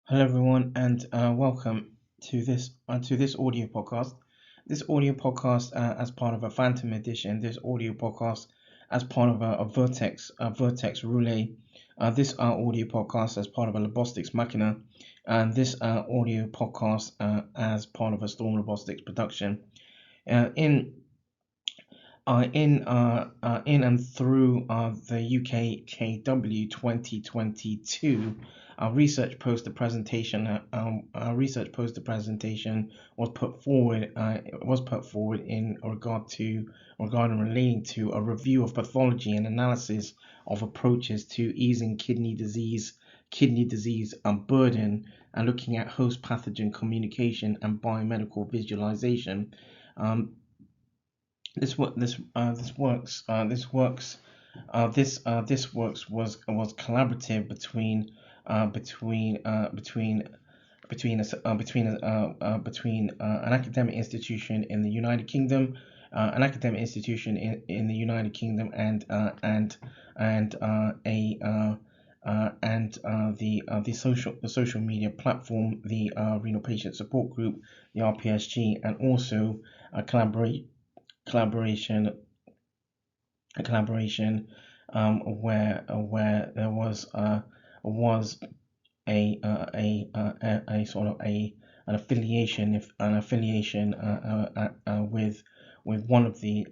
Hello, everyone, and welcome to this audio podcast. This audio podcast, as part of a Phantom edition. This audio podcast, as part of a Vertex Roulet. This audio podcast, as part of a Lobostics Machina, and this audio podcast, as part of a Storm Robotics production. Uh, in in and through the UKKW 2022 research poster presentation was put forward in regarding relating to a review of pathology and analysis of approaches to easing kidney disease burden, and looking at host pathogen communication and biomedical visualization. um, this works was collaborative between an academic institution in the United Kingdom, an academic institution in the United Kingdom, and the social media platform, the Renal Patient Support Group, the RPSG, and also a collaboration a collaboration where there was a sort of an affiliation with one of the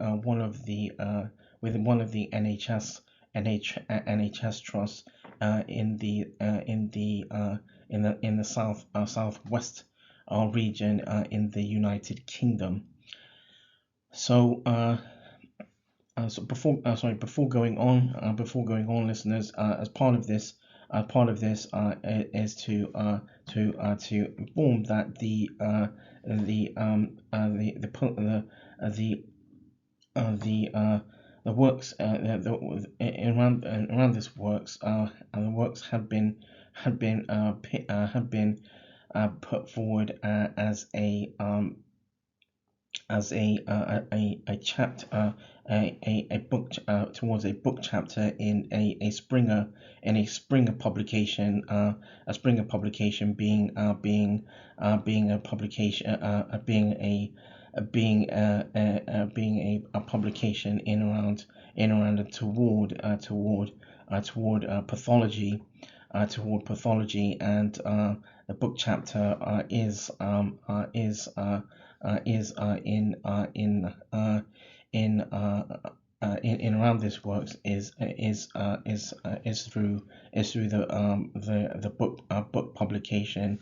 NHS trusts in the southwest region in the United Kingdom. So before going on, listeners, as part of this is to inform that the the the works around this works and the works had been put forward as a chapter a book towards a book chapter in a Springer publication, being a publication being a publication in around and toward pathology, and the book chapter is in around this works is through the book publication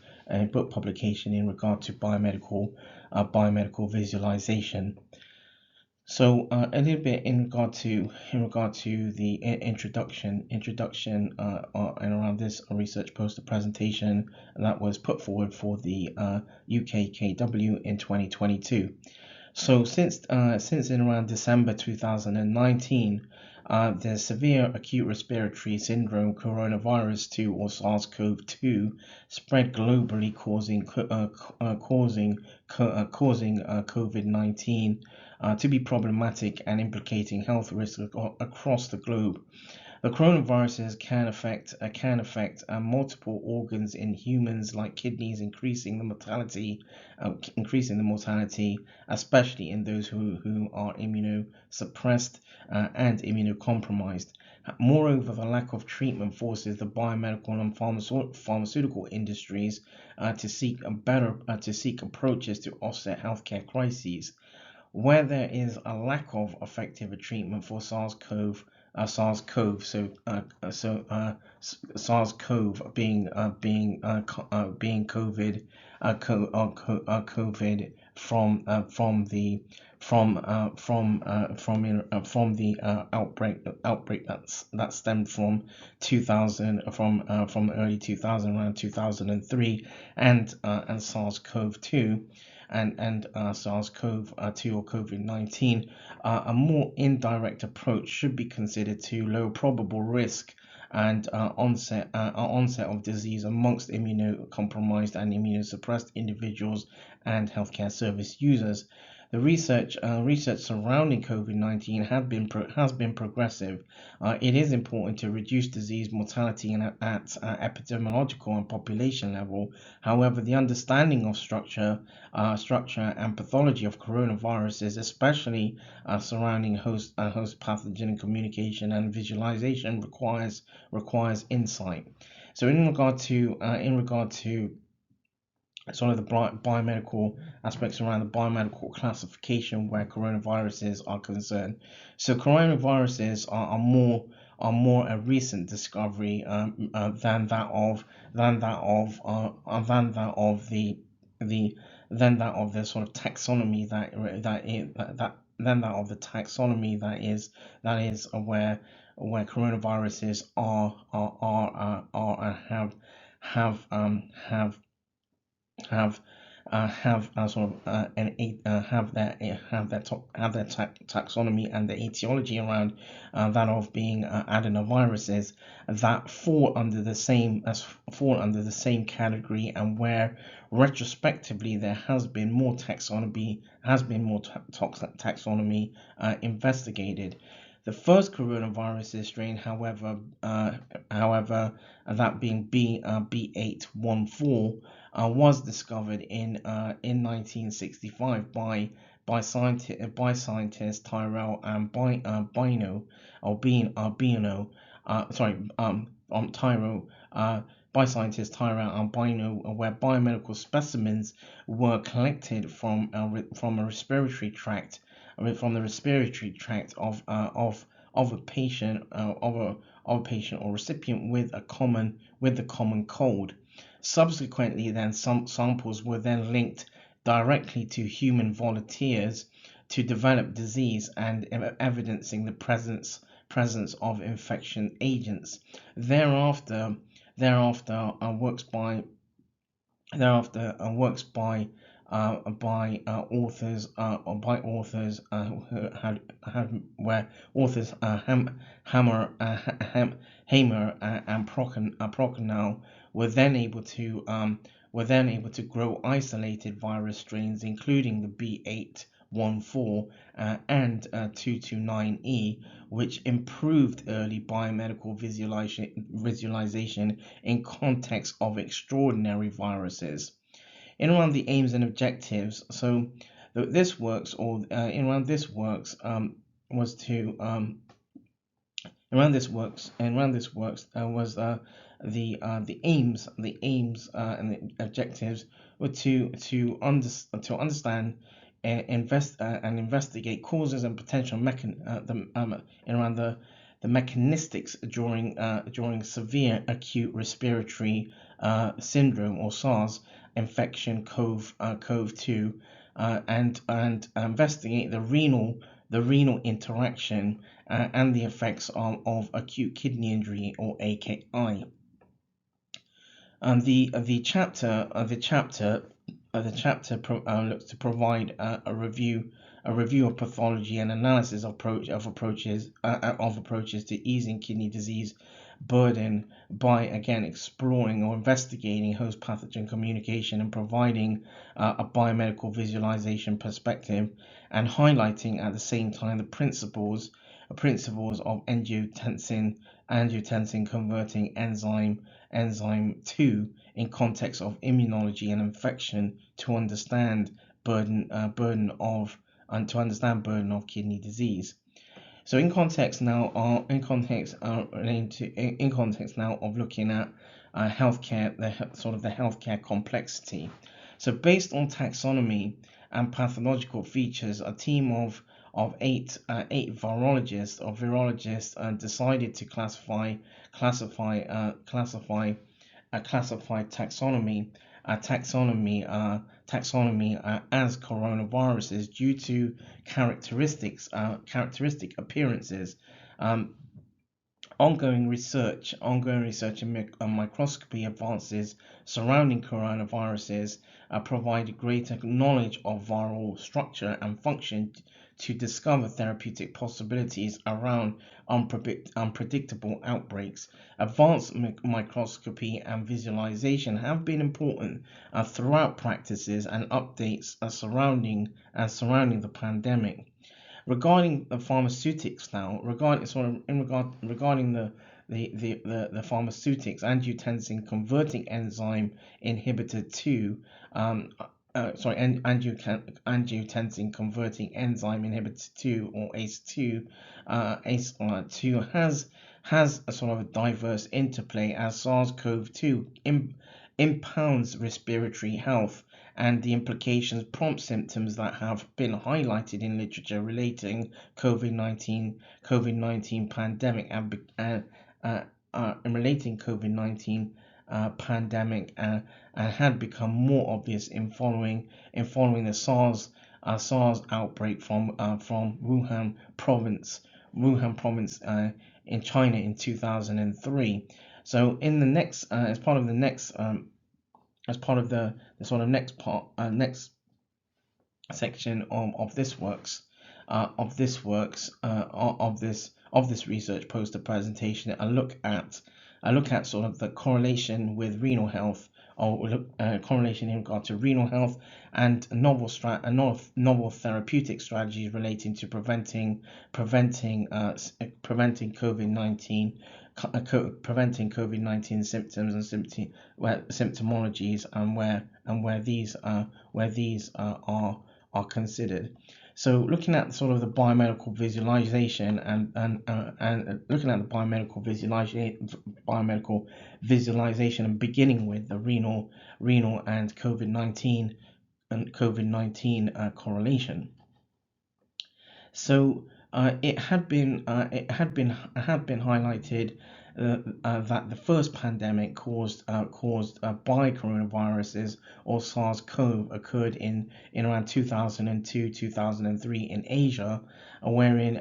in regard to biomedical visualization. So a little bit in regard to the introduction and around this research poster presentation that was put forward for the UKKW in 2022. So since in around December 2019, the severe acute respiratory syndrome coronavirus 2, or SARS-CoV-2, spread globally, causing COVID-19 to be problematic and implicating health risks across the globe. The coronaviruses can affect multiple organs in humans, like kidneys, increasing the mortality, especially in those who are immunosuppressed and immunocompromised. Moreover, the lack of treatment forces the biomedical and pharmaceutical industries to seek approaches to offset healthcare crises. Where there is a lack of effective treatment for SARS-CoV, SARS-CoV being COVID from the outbreak that stemmed from 2000 from early 2000, around 2003, and SARS-CoV-2 and SARS-CoV-2 or COVID-19. A more indirect approach should be considered to low probable risk and onset of disease amongst immunocompromised and immunosuppressed individuals and healthcare service users. The research surrounding COVID-19 has been progressive. It is important to reduce disease mortality at epidemiological and population level. However, the understanding of structure and pathology of coronaviruses, especially surrounding host pathogen communication and visualization, requires insight. So, in regard to sort of the biomedical aspects around the biomedical classification where coronaviruses are concerned. So coronaviruses are more a recent discovery than that of the than that of the sort of taxonomy than that of the taxonomy that is where coronaviruses are have have sort of have their taxonomy and the etiology around that of being adenoviruses that fall under the same category, and where retrospectively there has been more taxonomy investigated. The first coronavirus strain, however, that being B814, was discovered in 1965 by scientists Tyrrell and Tyrrell by scientists Tyrrell and Bino, where biomedical specimens were collected from a respiratory tract from the respiratory tract of a patient or recipient with the common cold. Subsequently, then some samples were then linked directly to human volunteers to develop disease and evidencing the presence of infection agents. Thereafter, works who where authors Hamer and Prochnow were then able to grow isolated virus strains, including the B814 and 229E, which improved early biomedical visualization in context of extraordinary viruses. In around the aims and objectives, so this works, or in around this works was to around this works was the aims and the objectives were to understand and investigate causes and potential around the mechanistics during severe acute respiratory syndrome or SARS infection CoV-2, and investigate the renal interaction and the effects of acute kidney injury, or AKI. And the chapter looks to provide a review of pathology and analysis of approaches to easing kidney disease burden by, again, exploring or investigating host pathogen communication and providing a biomedical visualization perspective, and highlighting at the same time the principles of angiotensin converting enzyme 2 in context of immunology and infection to understand burden of kidney disease. So in context now of looking at healthcare, the healthcare complexity. So based on taxonomy and pathological features, a team of eight virologists decided to classify taxonomy as coronaviruses due to characteristic appearances. Ongoing research in microscopy advances surrounding coronaviruses provide greater knowledge of viral structure and function to discover therapeutic possibilities around unpredictable outbreaks. Advanced microscopy and visualization have been important throughout practices and updates surrounding the pandemic. Regarding the pharmaceutics now, regarding the pharmaceutics, angiotensin converting enzyme inhibitor 2, angiotensin converting enzyme inhibitor 2, or ACE2, ACE2 has a sort of a diverse interplay as SARS-CoV-2 impounds respiratory health, and the implications prompt symptoms that have been highlighted in literature relating COVID-19 pandemic and relating COVID-19 pandemic had become more obvious in following the SARS outbreak from Wuhan province in China in 2003. So in the next as part of the next as part of the sort of next section of this research poster presentation, I look at sort of the correlation with renal health, or correlation in regard to renal health, and novel therapeutic strategies relating to preventing COVID-19 symptoms and symptomologies, and where these are considered. So looking at sort of the biomedical visualization and looking at the biomedical visualization and beginning with the renal and COVID-19 correlation. So it had been highlighted that the first pandemic caused by coronaviruses, or SARS-CoV, occurred in around 2002-2003 in Asia, wherein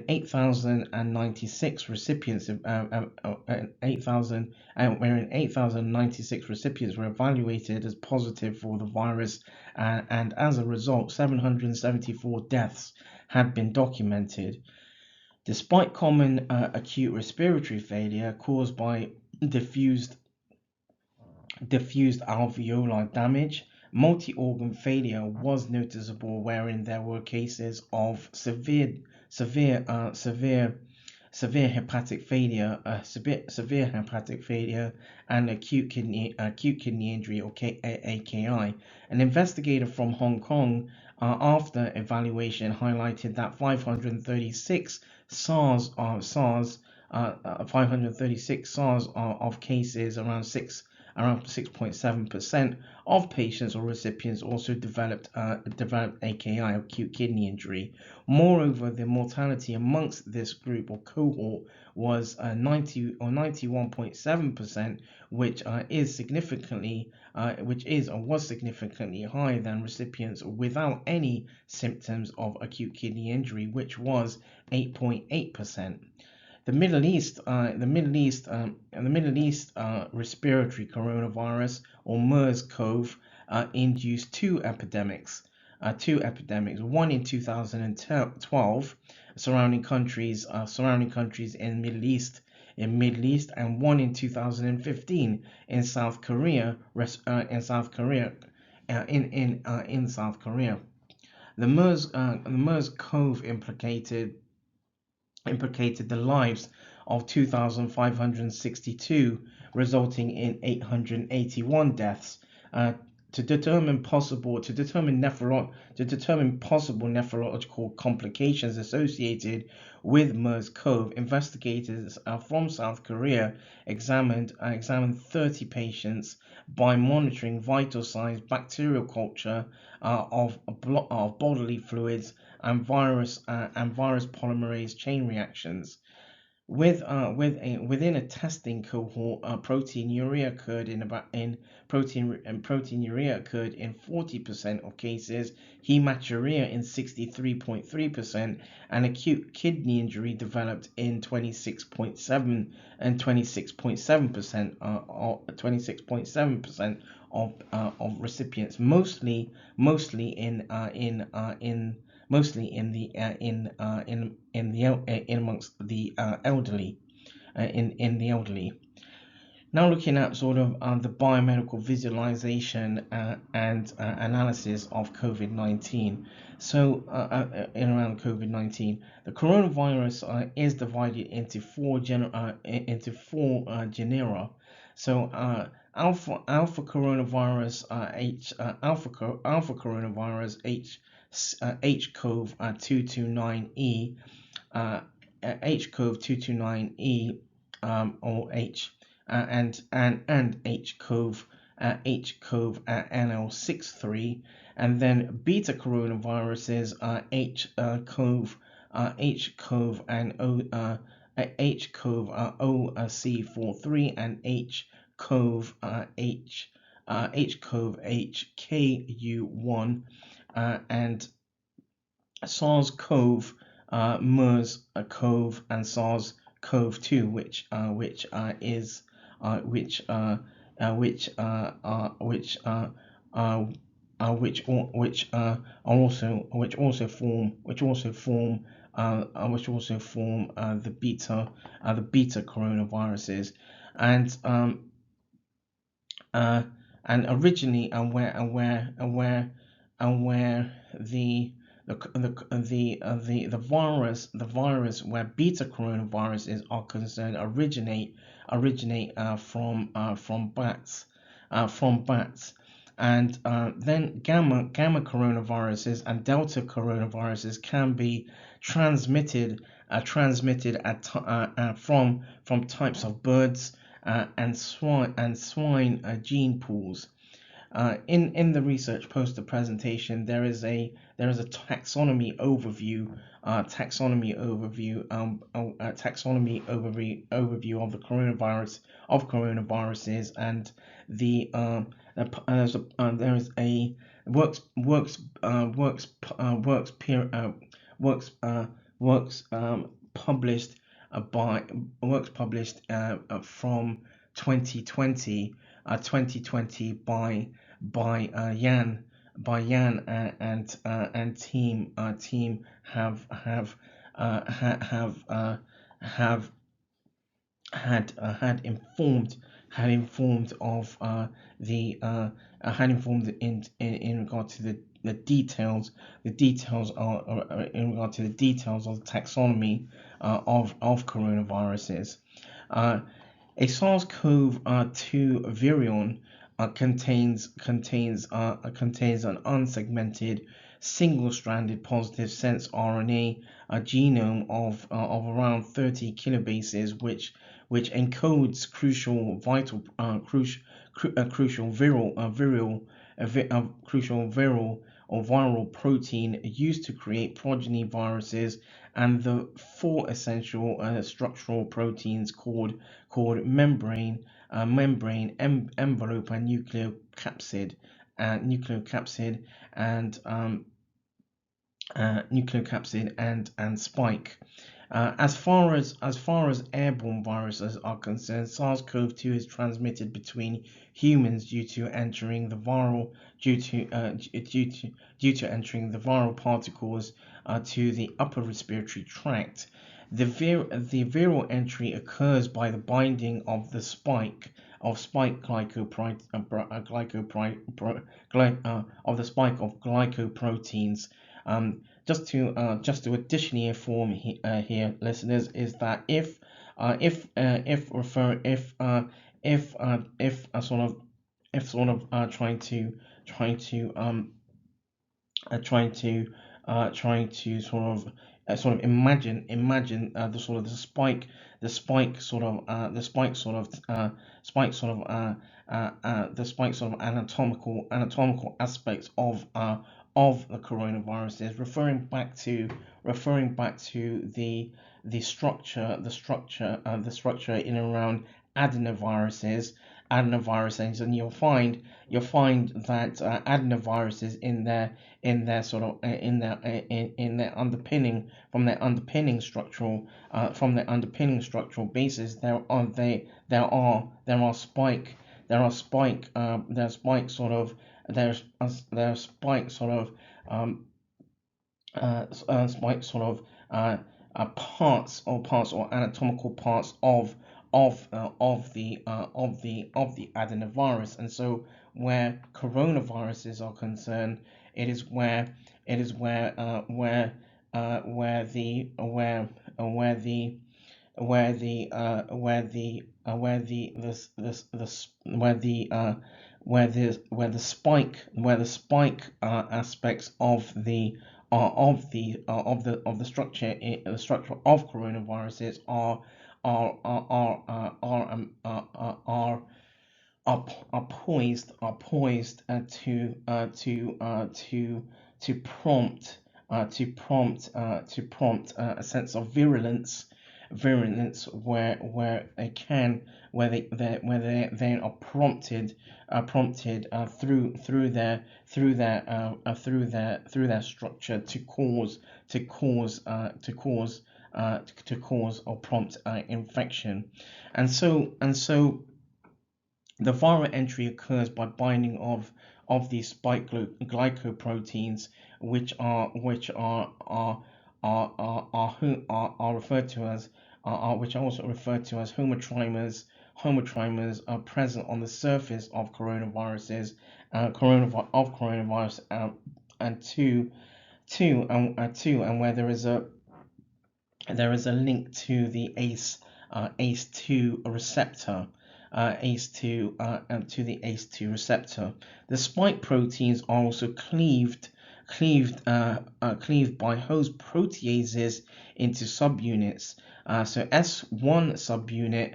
8,096 recipients wherein 8,096 recipients were evaluated as positive for the virus, and as a result 774 deaths had been documented. Despite common acute respiratory failure caused by diffused alveolar damage, multi-organ failure was noticeable, wherein there were cases of severe hepatic failure, and acute kidney injury, or AKI. An investigator from Hong Kong, after evaluation, highlighted that 536 SARS of cases, around 6.7% of patients or recipients, also developed AKI, acute kidney injury. Moreover, the mortality amongst this group or cohort was 91.7%, which was significantly higher than recipients without any symptoms of acute kidney injury, which was 8.8%. The Middle East respiratory coronavirus, or MERS-CoV, induced two epidemics. One in 2012 surrounding countries in Middle East, and one in 2015 in South Korea. In South Korea, the MERS-CoV implicated the lives of 2,562, resulting in 881 deaths. To determine possible nephrological complications associated with MERS-CoV, investigators from South Korea examined 30 patients by monitoring vital signs, bacterial culture of bodily fluids, and virus polymerase chain reactions. within a testing cohort, proteinuria occurred in about in proteinuria occurred in 40% of cases, hematuria in 63.3%, and acute kidney injury developed in 26.7 and 26.7% 26.7% of recipients, mostly in the in the in amongst the elderly, in the elderly. Now looking at sort of the biomedical visualization and analysis of COVID-19. So in around COVID-19, the coronavirus is divided into four genera. So alpha coronavirus alpha coronavirus HCOV 229E, HCOV 229E, or H and HCOV NL63, and then beta coronaviruses HCOV and HCOV OC43 and HCOV HCOV HKU1, and SARS-CoV, MERS-CoV, and SARS-CoV-2, which also form the beta coronaviruses, and uh, and originally, and where the virus where beta coronaviruses are concerned originate from bats, and then gamma coronaviruses and delta coronaviruses can be transmitted from types of birds and swine gene pools. In the research poster presentation, there is a taxonomy overview of the coronaviruses, and there is a works works works works peer works works published by works published from 2020 2020 by Yan and team have had informed of the had informed in regard to the details are in regard to the details of the taxonomy of coronaviruses. A SARS-CoV-2 virion contains an unsegmented single-stranded positive sense RNA genome of around 30 kilobases, which encodes crucial viral protein used to create progeny viruses, and the four essential structural proteins called envelope, and nucleocapsid, and spike. As far as airborne viruses are concerned, SARS-CoV-2 is transmitted between humans due to entering the viral particles to the upper respiratory tract. The viral entry occurs by the binding of the spike of glycoproteins. Just to additionally inform here, listeners, is that trying to sort of imagine the spike sort of anatomical aspects the coronaviruses, referring back to the structure in and around adenoviruses, and you'll find that adenoviruses in their sort of in their underpinning from their underpinning structural basis, there are spike there are spike there are spike sort of there's there are spike sort of spike sort of parts or anatomical parts of the adenovirus. And so where coronaviruses are concerned, it is where the where the where the spike aspects of the structure the structure of coronaviruses are poised to prompt a sense of virulence where they are prompted through their structure to cause or prompt infection. And so the viral entry occurs by binding of these spike glycoproteins, which are referred to as which are also referred to as homotrimers. Homotrimers are present on the surface of coronaviruses, coronavirus, and and where there is a link to the ACE2 receptor, to the ACE2 receptor. The spike proteins are also cleaved by host proteases into subunits. So S1 subunit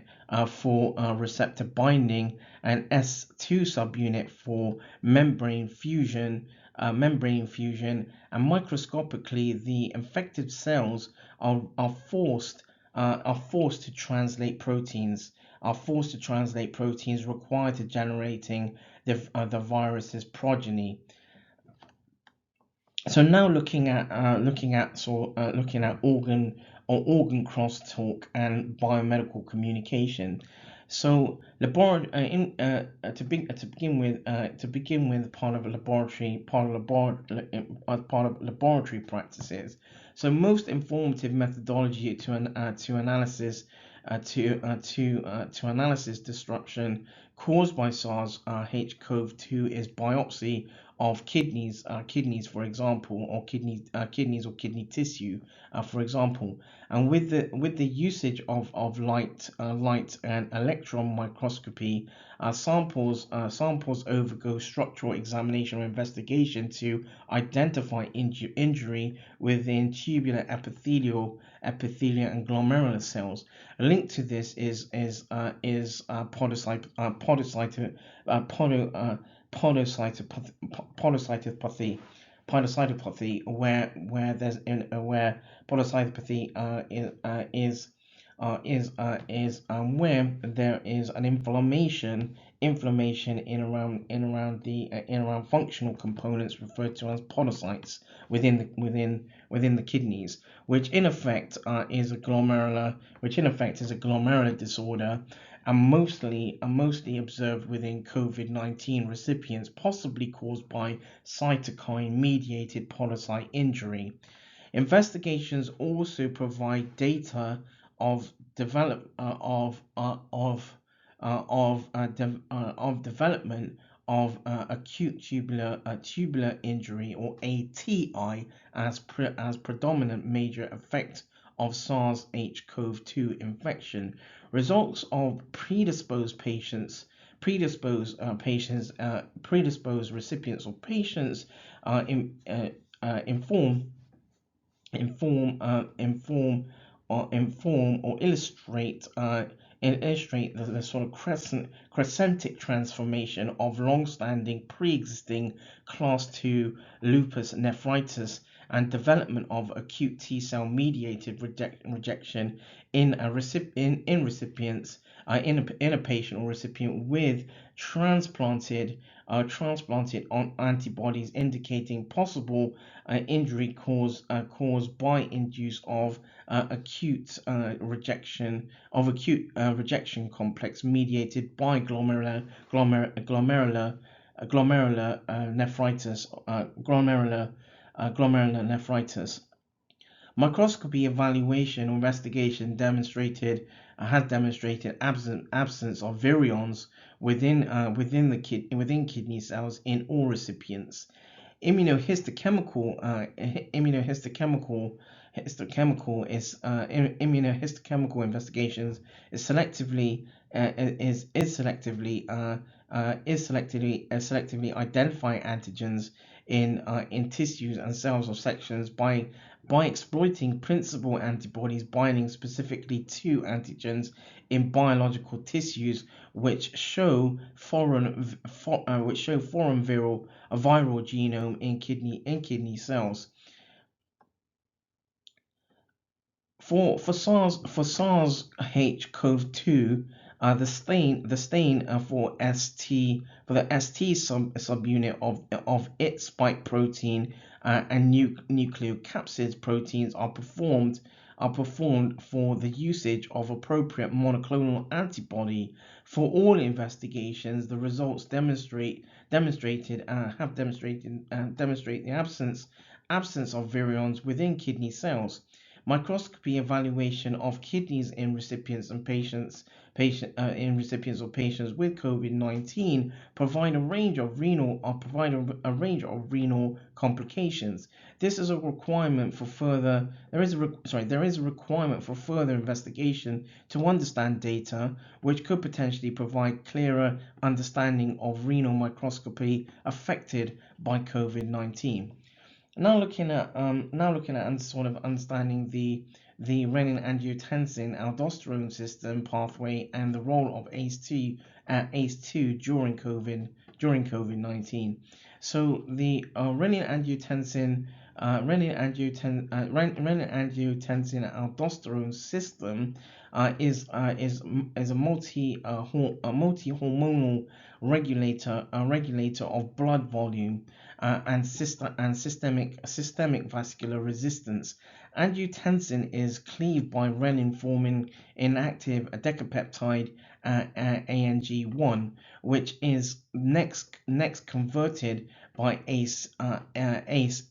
for receptor binding, and S2 subunit for membrane fusion. And microscopically, the infected cells are forced to translate proteins required to generating the virus's progeny. So now looking at organ crosstalk and biomedical communication. So to begin with part of laboratory practices. So most informative methodology to analysis disruption caused by SARS-CoV-2 is biopsy of kidneys, for example, or kidney tissue, for example. And with the usage of light and electron microscopy, samples undergo structural examination or investigation to identify injury within tubular and glomerular cells. Linked to this is podocytopathy, where podocytopathy is where there is an inflammation in around functional components referred to as podocytes within the kidneys, which in effect is a glomerular disorder, and mostly observed within COVID-19 recipients, possibly caused by cytokine-mediated podocyte injury. Investigations also provide data of development acute tubular injury, or ATI, as predominant major effect of SARS-CoV-2 infection. Results of predisposed recipients or patients inform or illustrate illustrate the sort of crescentic transformation of long-standing pre-existing class 2 lupus nephritis and development of acute T-cell mediated rejection in recipients in a patient or recipient with transplanted on antibodies indicating possible injury caused by induce of acute rejection complex mediated by glomerular nephritis. Microscopy evaluation or investigation has demonstrated absence of virions within kidney cells in all recipients. Immunohistochemical investigations selectively identify antigens in tissues and cells of sections by exploiting principal antibodies binding specifically to antigens in biological tissues which show foreign viral genome in kidney cells. For SARS-CoV-2, the stain for the ST subunit of its spike protein and nucleocapsid proteins are performed for the usage of appropriate monoclonal antibody. For all investigations, the results demonstrate the absence of virions within kidney cells. Microscopy evaluation of kidneys in recipients or patients with COVID-19 provide a range of renal complications. This is a requirement for further. There is a requirement for further investigation to understand data, which could potentially provide clearer understanding of renal microscopy affected by COVID-19. Now looking at and sort of understanding the renin-angiotensin aldosterone system pathway and the role of ACE2 during COVID-19. So the renin-angiotensin aldosterone system is a multi-hormonal regulator of blood volume and systemic vascular resistance. Angiotensin is cleaved by renin, forming inactive decapeptide ANG1, which is next converted by ACE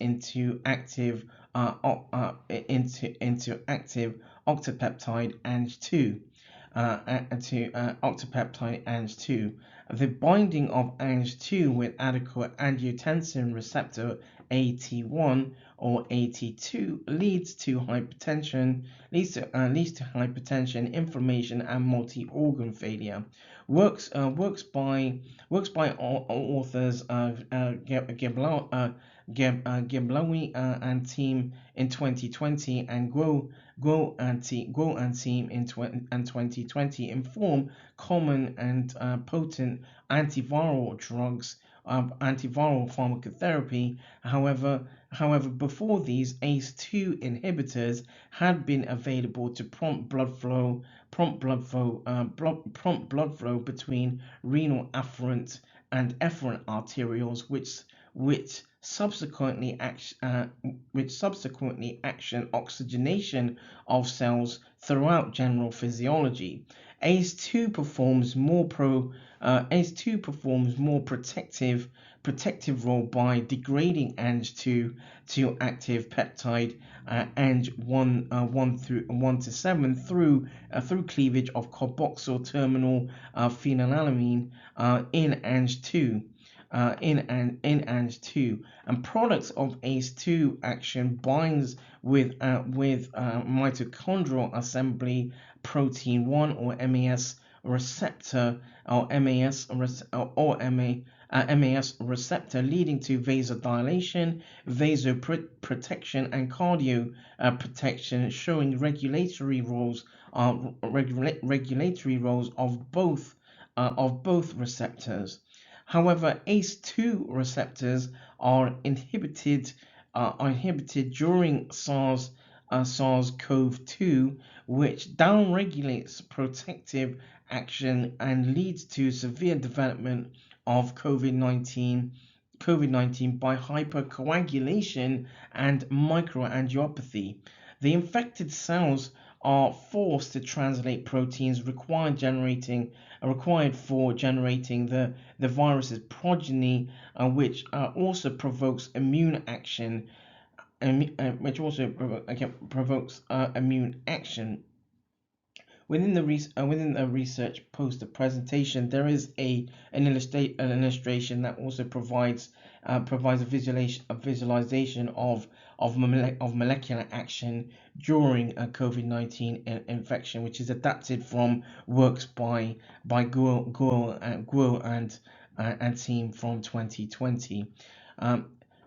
into active octapeptide ANG2 octapeptide ANG2. The binding of ANG2 with adequate angiotensin receptor AT1 or AT2 leads to hypertension, inflammation, and multi-organ failure. Works by authors Geblawi and team in 2020 and Guo and team in 2020 inform common and potent antiviral drugs antiviral pharmacotherapy. However, before these, ACE2 inhibitors had been available to prompt blood flow between renal afferent and efferent arterioles, which subsequently action oxygenation of cells throughout general physiology. ACE2 performs more protective role by degrading ANG2 to active peptide ANG1 to 7 through cleavage of carboxyl terminal phenylalanine in ANG2. In ANG2, and products of ACE2 action binds with mitochondrial assembly protein 1 or receptor or MAS receptor, leading to vasodilation, vasoprotection, and cardio protection, showing regulatory roles of both receptors. However, ACE2 receptors are inhibited during SARS-CoV-2, which downregulates protective action and leads to severe development of COVID-19 by hypercoagulation and microangiopathy. The infected cells are forced to translate proteins required for generating the virus's progeny, which also provokes immune action, immune action. Within the research poster presentation, there is an illustration that also provides a visualization of molecular action during a COVID-19 infection, which is adapted from works by Guo and team from 2020.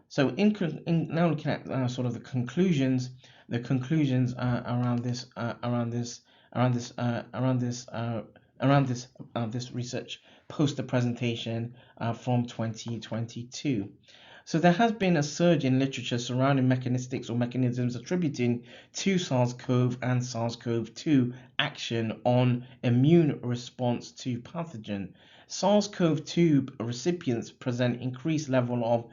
So now looking at sort of the conclusions around this research poster presentation from 2022. So there has been a surge in literature surrounding mechanisms attributing to SARS-CoV and SARS-CoV-2 action on immune response to pathogen. SARS-CoV-2 recipients present increased level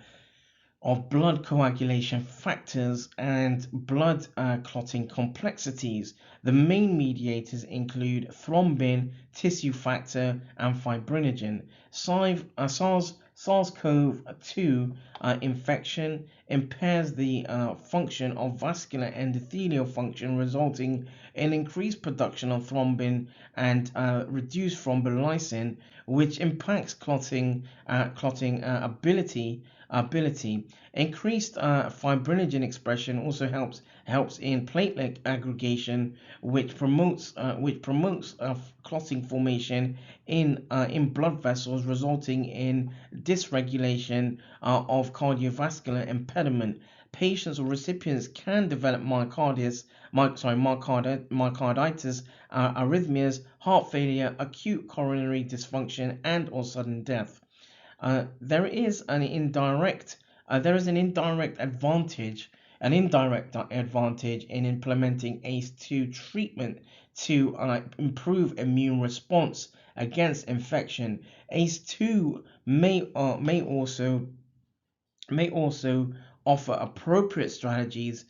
of blood coagulation factors and blood clotting complexities. The main mediators include thrombin, tissue factor, and fibrinogen. SARS-CoV-2 infection impairs the function of vascular endothelial function, resulting in increased production of thrombin and reduced thrombolysin, which impacts clotting ability. Increased fibrinogen expression also helps in platelet aggregation, which promotes clotting formation in blood vessels, resulting in dysregulation of cardiovascular impediment. Patients or recipients can develop myocarditis, arrhythmias, heart failure, acute coronary dysfunction, and or sudden death. There is an indirect advantage in implementing ACE2 treatment to improve immune response against infection. ACE2 may also offer appropriate strategies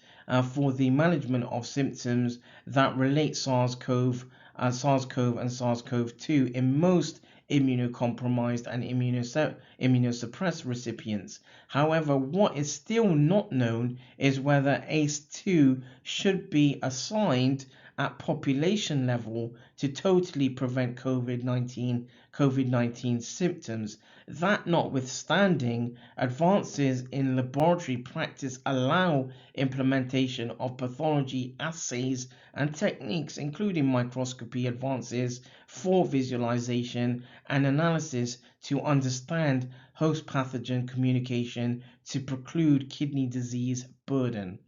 for the management of symptoms that relate SARS-CoV and SARS-CoV-2 in most immunocompromised and immunosuppressed recipients. However, what is still not known is whether ACE2 should be assigned at population level to totally prevent COVID-19 symptoms. That notwithstanding, advances in laboratory practice allow implementation of pathology assays and techniques, including microscopy advances for visualization and analysis to understand host pathogen communication to preclude kidney disease burden.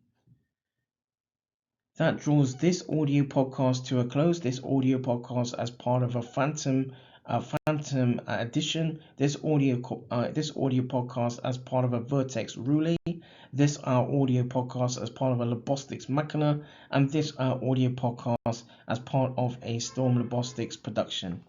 That draws this audio podcast to a close. This audio podcast as part of a phantom edition. This audio podcast as part of a Vertex Roulet. This audio podcast as part of a Lobostics Machina, and this audio podcast as part of a Storm Lobostics production.